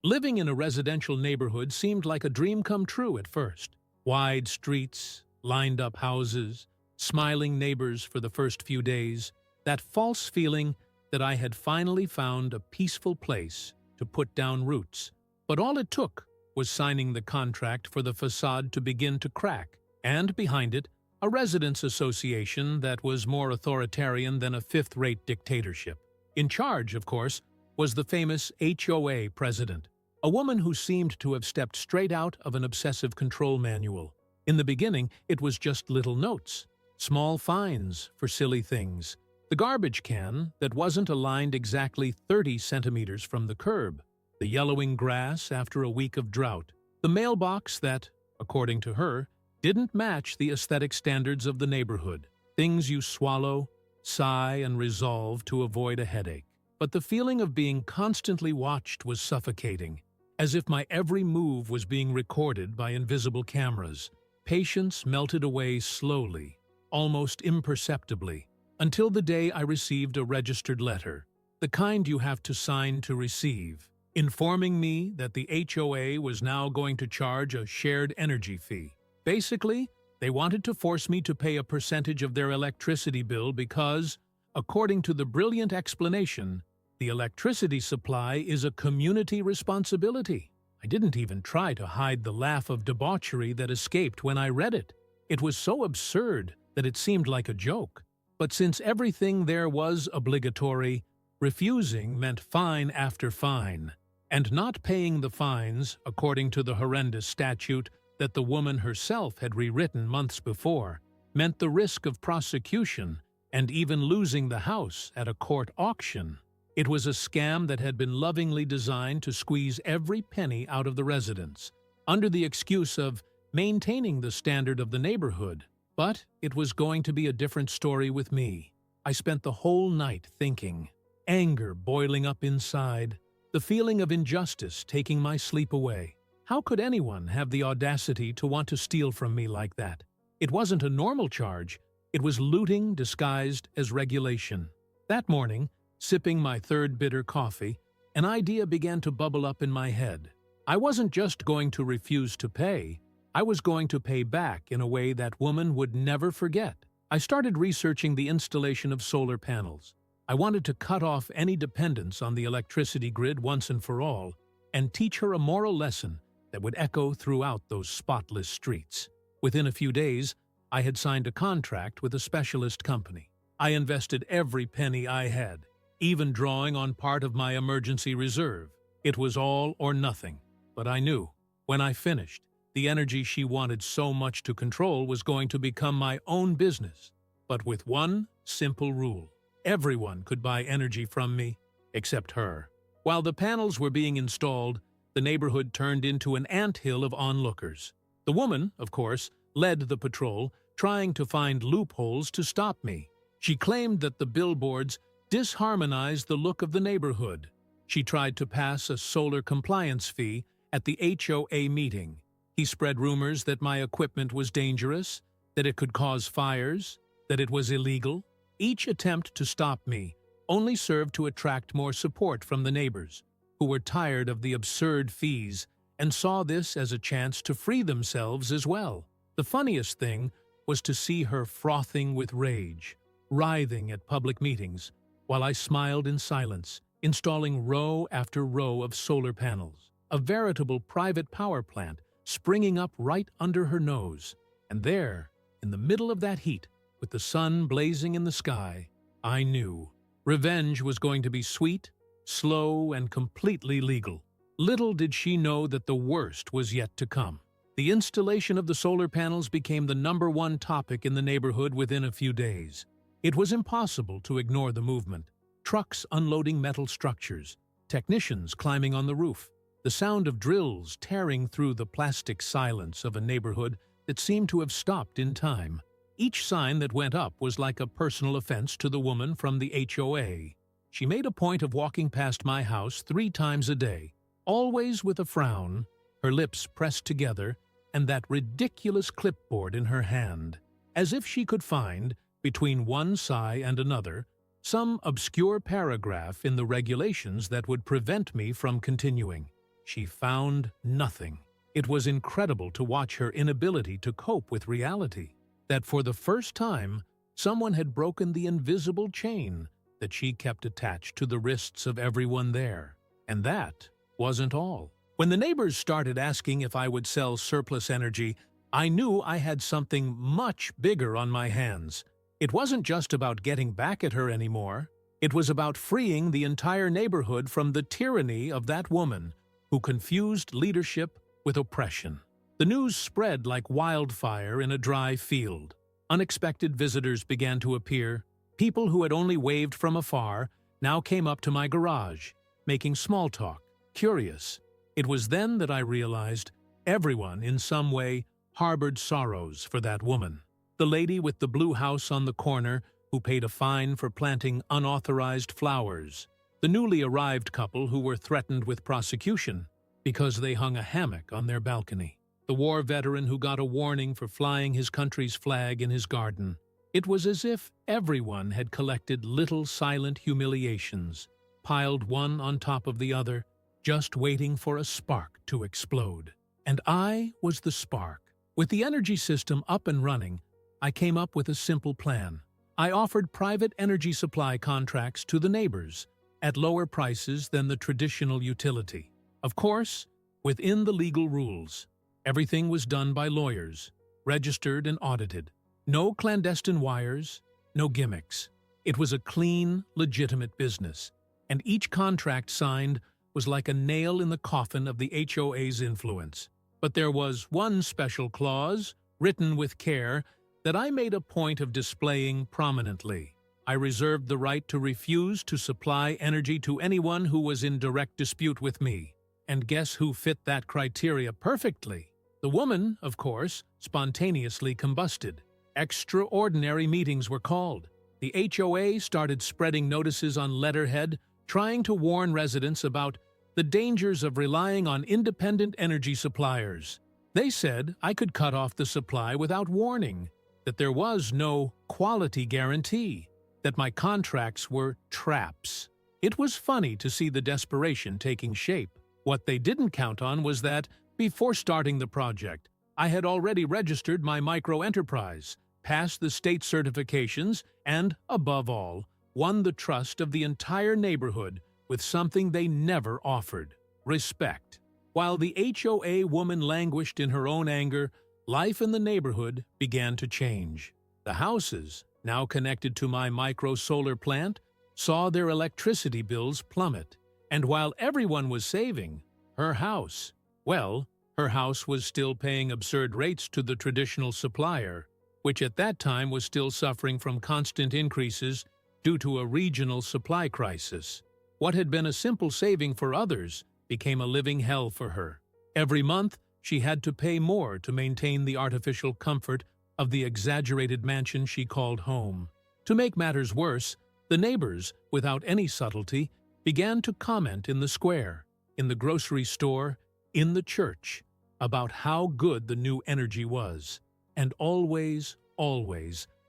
Living in a residential neighborhood seemed like a dream come true at first. Wide streets, lined-up houses, smiling neighbors for the first few days, that false feeling that I had finally found a peaceful place to put down roots. But all it took was signing the contract for the facade to begin to crack, and behind it, a residents' association that was more authoritarian than a fifth-rate dictatorship. In charge, of course, was the famous HOA president, a woman who seemed to have stepped straight out of an obsessive control manual. In the beginning, it was just little notes, small fines for silly things, the garbage can that wasn't aligned exactly 30 centimeters from the curb, the yellowing grass after a week of drought, the mailbox that, according to her, didn't match the aesthetic standards of the neighborhood, things you swallow, sigh, and resolve to avoid a headache. But the feeling of being constantly watched was suffocating, as if my every move was being recorded by invisible cameras. Patience melted away slowly, almost imperceptibly, until the day I received a registered letter, the kind you have to sign to receive, informing me that the HOA was now going to charge a shared energy fee. Basically, they wanted to force me to pay a percentage of their electricity bill because, according to the brilliant explanation, the electricity supply is a community responsibility. I didn't even try to hide the laugh of debauchery that escaped when I read it. It was so absurd that it seemed like a joke. But since everything there was obligatory, refusing meant fine after fine, and not paying the fines, according to the horrendous statute that the woman herself had rewritten months before, meant the risk of prosecution and even losing the house at a court auction. It was a scam that had been lovingly designed to squeeze every penny out of the residents, under the excuse of maintaining the standard of the neighborhood. But it was going to be a different story with me. I spent the whole night thinking, anger boiling up inside, the feeling of injustice taking my sleep away. How could anyone have the audacity to want to steal from me like that? It wasn't a normal charge. It was looting disguised as regulation. That morning, sipping my third bitter coffee, an idea began to bubble up in my head. I wasn't just going to refuse to pay. I was going to pay back in a way that woman would never forget. I started researching the installation of solar panels. I wanted to cut off any dependence on the electricity grid once and for all, and teach her a moral lesson that would echo throughout those spotless streets. Within a few days, I had signed a contract with a specialist company. I invested every penny I had, even drawing on part of my emergency reserve. It was all or nothing. But I knew, when I finished, the energy she wanted so much to control was going to become my own business. But with one simple rule: everyone could buy energy from me, except her. While the panels were being installed, the neighborhood turned into an anthill of onlookers. The woman, of course, led the patrol, trying to find loopholes to stop me. She claimed that the billboards disharmonized the look of the neighborhood. She tried to pass a solar compliance fee at the HOA meeting. He spread rumors that my equipment was dangerous, that it could cause fires, that it was illegal. Each attempt to stop me only served to attract more support from the neighbors, who were tired of the absurd fees and saw this as a chance to free themselves as well. The funniest thing was to see her frothing with rage, writhing at public meetings, while I smiled in silence, installing row after row of solar panels, a veritable private power plant springing up right under her nose. And there, in the middle of that heat, with the sun blazing in the sky, I knew revenge was going to be sweet, slow, and completely legal. Little did she know that the worst was yet to come. The installation of the solar panels became the #1 topic in the neighborhood within a few days. It was impossible to ignore the movement. Trucks unloading metal structures, technicians climbing on the roof, the sound of drills tearing through the plastic silence of a neighborhood that seemed to have stopped in time. Each sign that went up was like a personal offense to the woman from the HOA. She made a point of walking past my house 3 times a day, always with a frown, her lips pressed together, and that ridiculous clipboard in her hand, as if she could find, between one sigh and another, some obscure paragraph in the regulations that would prevent me from continuing. she found nothing. It was incredible to watch her inability to cope with reality, that for the first time, someone had broken the invisible chain that she kept attached to the wrists of everyone there. And that wasn't all. When the neighbors started asking if I would sell surplus energy, I knew I had something much bigger on my hands. It wasn't just about getting back at her anymore. It was about freeing the entire neighborhood from the tyranny of that woman who confused leadership with oppression. The news spread like wildfire in a dry field. Unexpected visitors began to appear. People who had only waved from afar now came up to my garage, making small talk, curious. It was then that I realized everyone in some way harbored sorrows for that woman. The lady with the blue house on the corner who paid a fine for planting unauthorized flowers. The newly arrived couple who were threatened with prosecution because they hung a hammock on their balcony. The war veteran who got a warning for flying his country's flag in his garden. It was as if everyone had collected little silent humiliations, piled one on top of the other, just waiting for a spark to explode. And I was the spark. With the energy system up and running, I came up with a simple plan. I offered private energy supply contracts to the neighbors at lower prices than the traditional utility. Of course, within the legal rules. Everything was done by lawyers, registered and audited. No clandestine wires, no gimmicks. It was a clean, legitimate business, and each contract signed was like a nail in the coffin of the HOA's influence. But there was one special clause, written with care, that I made a point of displaying prominently. I reserved the right to refuse to supply energy to anyone who was in direct dispute with me. And guess who fit that criteria perfectly? The woman, of course, spontaneously combusted. Extraordinary meetings were called. The HOA started spreading notices on letterhead, trying to warn residents about the dangers of relying on independent energy suppliers. They said I could cut off the supply without warning, that there was no quality guarantee, that my contracts were traps. It was funny to see the desperation taking shape. What they didn't count on was that, before starting the project, I had already registered my micro-enterprise, passed the state certifications, and, above all, won the trust of the entire neighborhood with something they never offered: respect. While the HOA woman languished in her own anger, life in the neighborhood began to change. The houses, now connected to my micro-solar plant, saw their electricity bills plummet. And while everyone was saving, her house was still paying absurd rates to the traditional supplier, which at that time was still suffering from constant increases due to a regional supply crisis. What had been a simple saving for others became a living hell for her. Every month, she had to pay more to maintain the artificial comfort of the exaggerated mansion she called home. To make matters worse, the neighbors, without any subtlety, began to comment in the square, in the grocery store, in the church, about how good the new energy was. And always,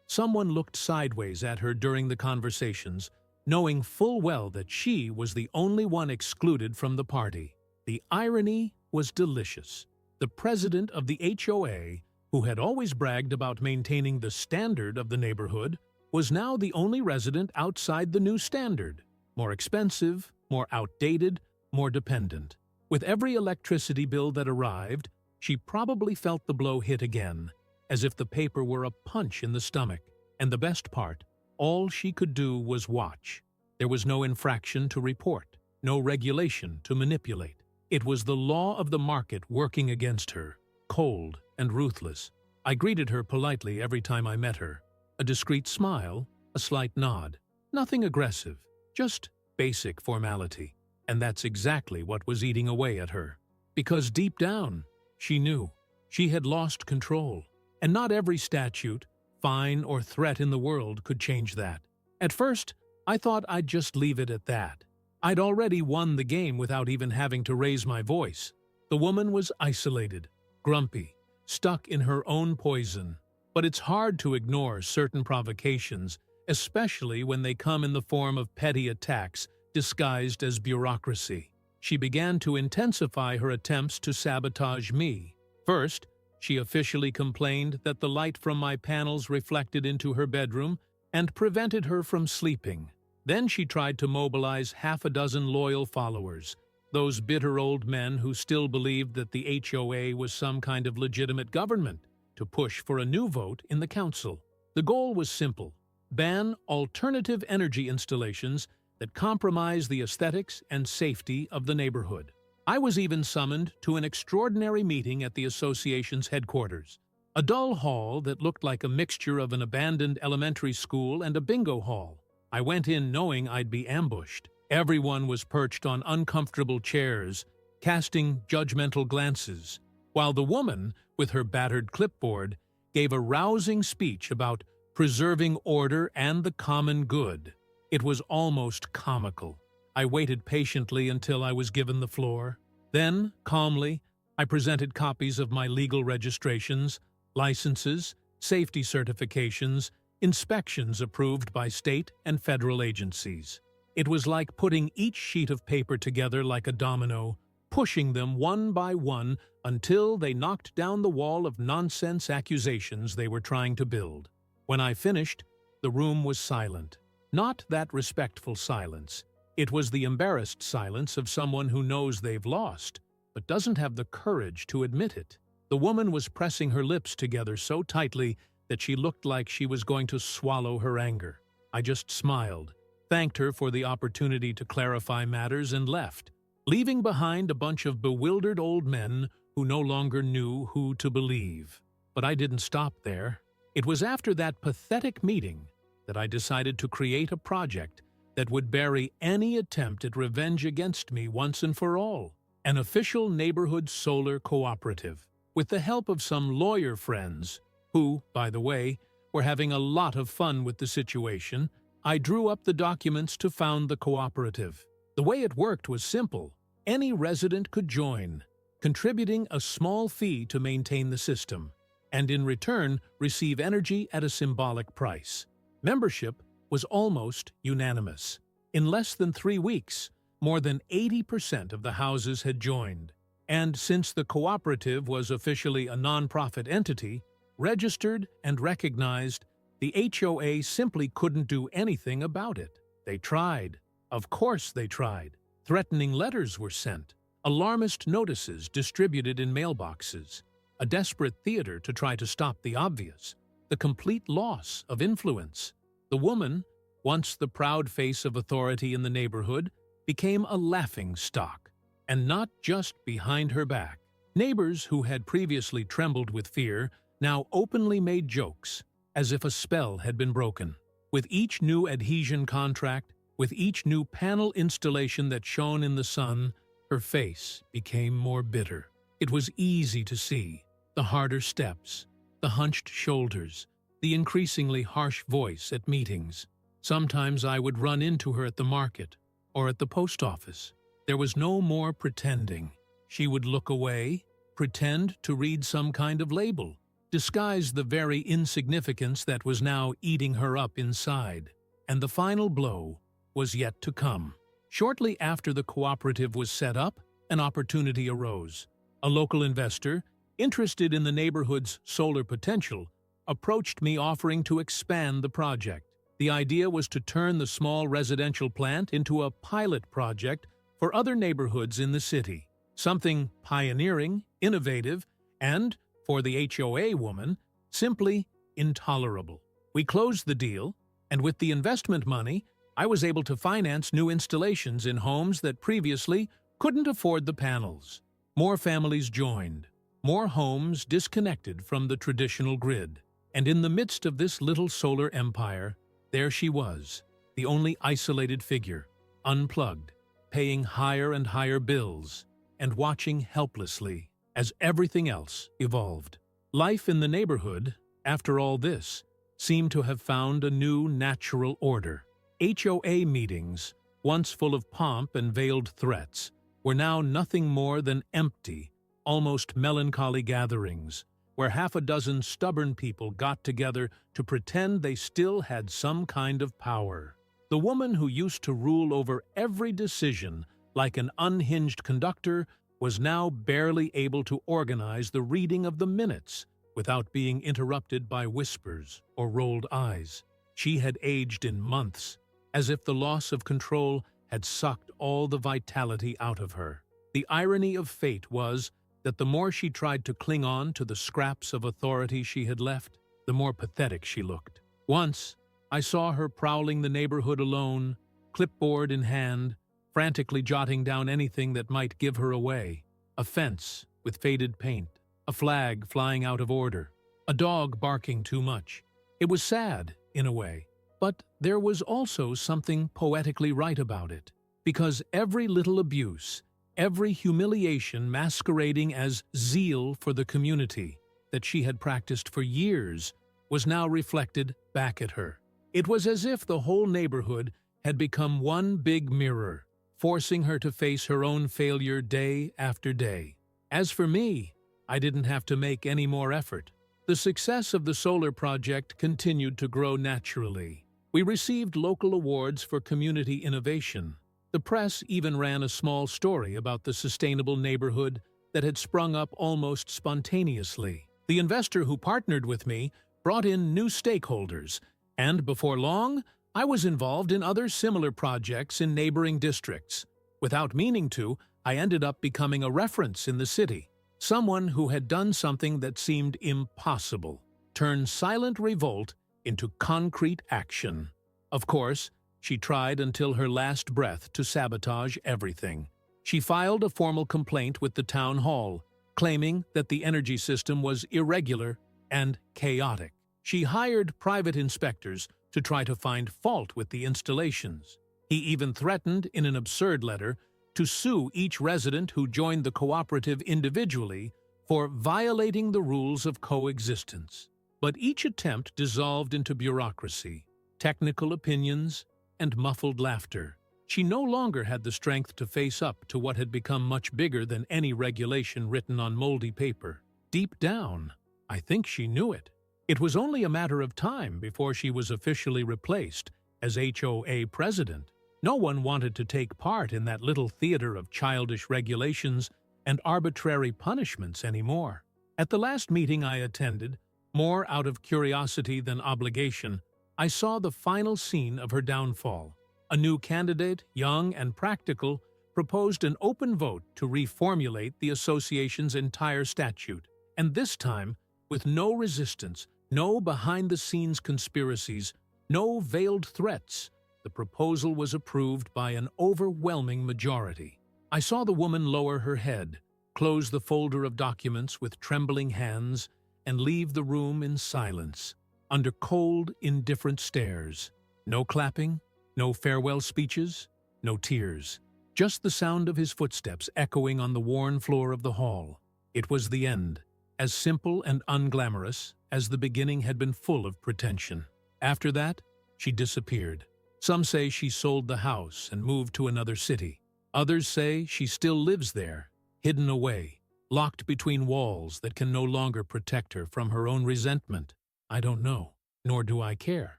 someone looked sideways at her during the conversations, knowing full well that she was the only one excluded from the party. The irony was delicious. The president of the HOA, who had always bragged about maintaining the standard of the neighborhood, was now the only resident outside the new standard. More expensive, more outdated, more dependent. With every electricity bill that arrived, she probably felt the blow hit again, as if the paper were a punch in the stomach. And the best part, all she could do was watch. There was no infraction to report, no regulation to manipulate. It was the law of the market working against her, cold and ruthless. I greeted her politely every time I met her. A discreet smile, a slight nod. Nothing aggressive, just basic formality. And that's exactly what was eating away at her. Because deep down, she knew she had lost control. And not every statute, fine, or threat in the world could change that. At first, I thought I'd just leave it at that. I'd already won the game without even having to raise my voice. The woman was isolated, grumpy, stuck in her own poison. But it's hard to ignore certain provocations, especially when they come in the form of petty attacks disguised as bureaucracy. she began to intensify her attempts to sabotage me. First, she officially complained that the light from my panels reflected into her bedroom and prevented her from sleeping. Then she tried to mobilize half a dozen loyal followers, those bitter old men who still believed that the HOA was some kind of legitimate government, to push for a new vote in the council. The goal was simple: ban alternative energy installations that compromise the aesthetics and safety of the neighborhood. I was even summoned to an extraordinary meeting at the association's headquarters, a dull hall that looked like a mixture of an abandoned elementary school and a bingo hall. I went in knowing I'd be ambushed. Everyone was perched on uncomfortable chairs, casting judgmental glances, while the woman, with her battered clipboard, gave a rousing speech about preserving order and the common good. It was almost comical. I waited patiently until I was given the floor. Then, calmly, I presented copies of my legal registrations, licenses, safety certifications, inspections approved by state and federal agencies. It was like putting each sheet of paper together like a domino, pushing them one by one until they knocked down the wall of nonsense accusations they were trying to build. When I finished, the room was silent. Not that respectful silence. It was the embarrassed silence of someone who knows they've lost, but doesn't have the courage to admit it. The woman was pressing her lips together so tightly that she looked like she was going to swallow her anger. I just smiled, thanked her for the opportunity to clarify matters, and left, leaving behind a bunch of bewildered old men who no longer knew who to believe. But I didn't stop there. It was after that pathetic meeting that I decided to create a project that would bury any attempt at revenge against me once and for all. An official neighborhood solar cooperative, with the help of some lawyer friends, who, by the way, were having a lot of fun with the situation. I drew up the documents to found the cooperative. The way it worked was simple. Any resident could join, contributing a small fee to maintain the system, and in return receive energy at a symbolic price. Membership was almost unanimous. In less than 3 weeks, more than 80% of the houses had joined. And since the cooperative was officially a nonprofit entity, registered and recognized, the HOA simply couldn't do anything about it. They tried. Of course they tried. Threatening letters were sent, alarmist notices distributed in mailboxes, a desperate theater to try to stop the obvious, the complete loss of influence. The woman, once the proud face of authority in the neighborhood, became a laughing stock, and not just behind her back. Neighbors who had previously trembled with fear now openly made jokes, as if a spell had been broken. With each new adhesion contract, with each new panel installation that shone in the sun, her face became more bitter. It was easy to see the harder steps, the hunched shoulders, the increasingly harsh voice at meetings. Sometimes I would run into her at the market or at the post office. There was no more pretending. She would look away, pretend to read some kind of label, disguise the very insignificance that was now eating her up inside. And the final blow was yet to come. Shortly after the cooperative was set up, an opportunity arose. A local investor, interested in the neighborhood's solar potential, approached me offering to expand the project. The idea was to turn the small residential plant into a pilot project for other neighborhoods in the city. Something pioneering, innovative, and, for the HOA woman, simply intolerable. We closed the deal, and with the investment money, I was able to finance new installations in homes that previously couldn't afford the panels. More families joined, more homes disconnected from the traditional grid. And in the midst of this little solar empire, there she was, the only isolated figure, unplugged, paying higher and higher bills, and watching helplessly as everything else evolved. Life in the neighborhood, after all this, seemed to have found a new natural order. HOA meetings, once full of pomp and veiled threats, were now nothing more than empty, almost melancholy gatherings, where half a dozen stubborn people got together to pretend they still had some kind of power. The woman who used to rule over every decision like an unhinged conductor, was now barely able to organize the reading of the minutes without being interrupted by whispers or rolled eyes. She had aged in months, as if the loss of control had sucked all the vitality out of her. The irony of fate was that the more she tried to cling on to the scraps of authority she had left, the more pathetic she looked. Once, I saw her prowling the neighborhood alone, clipboard in hand, frantically jotting down anything that might give her away. A fence with faded paint, a flag flying out of order, a dog barking too much. It was sad, in a way, but there was also something poetically right about it, because every little abuse, every humiliation masquerading as zeal for the community that she had practiced for years was now reflected back at her. It was as if the whole neighborhood had become one big mirror, forcing her to face her own failure day after day. As for me, I didn't have to make any more effort. The success of the solar project continued to grow naturally. We received local awards for community innovation. The press even ran a small story about the sustainable neighborhood that had sprung up almost spontaneously. The investor who partnered with me brought in new stakeholders, and before long, I was involved in other similar projects in neighboring districts. Without meaning to, I ended up becoming a reference in the city. Someone who had done something that seemed impossible, turned silent revolt into concrete action. Of course, she tried until her last breath to sabotage everything. She filed a formal complaint with the town hall, claiming that the energy system was irregular and chaotic. She hired private inspectors to try to find fault with the installations. He even threatened, in an absurd letter, to sue each resident who joined the cooperative individually for violating the rules of coexistence. But each attempt dissolved into bureaucracy, technical opinions, and muffled laughter. She no longer had the strength to face up to what had become much bigger than any regulation written on moldy paper. Deep down, I think she knew it. It was only a matter of time before she was officially replaced as HOA president. No one wanted to take part in that little theater of childish regulations and arbitrary punishments anymore. At the last meeting I attended, more out of curiosity than obligation, I saw the final scene of her downfall. A new candidate, young and practical, proposed an open vote to reformulate the association's entire statute, and this time, with no resistance, no behind-the-scenes conspiracies, no veiled threats, the proposal was approved by an overwhelming majority. I saw the woman lower her head, close the folder of documents with trembling hands, and leave the room in silence, under cold, indifferent stares. No clapping, no farewell speeches, no tears. Just the sound of his footsteps echoing on the worn floor of the hall. It was the end, as simple and unglamorous as the beginning had been full of pretension. After that, she disappeared. Some say she sold the house and moved to another city. Others say she still lives there, hidden away, locked between walls that can no longer protect her from her own resentment. I don't know, nor do I care,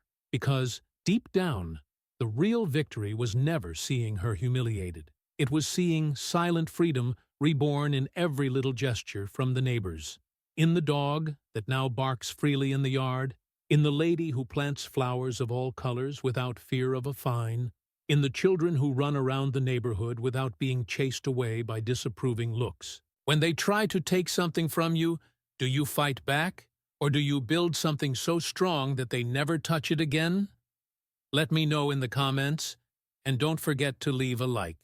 because, deep down, the real victory was never seeing her humiliated. It was seeing silent freedom reborn in every little gesture from the neighbors. In the dog that now barks freely in the yard, in the lady who plants flowers of all colors without fear of a fine, in the children who run around the neighborhood without being chased away by disapproving looks. When they try to take something from you, do you fight back, or do you build something so strong that they never touch it again? Let me know in the comments, and don't forget to leave a like.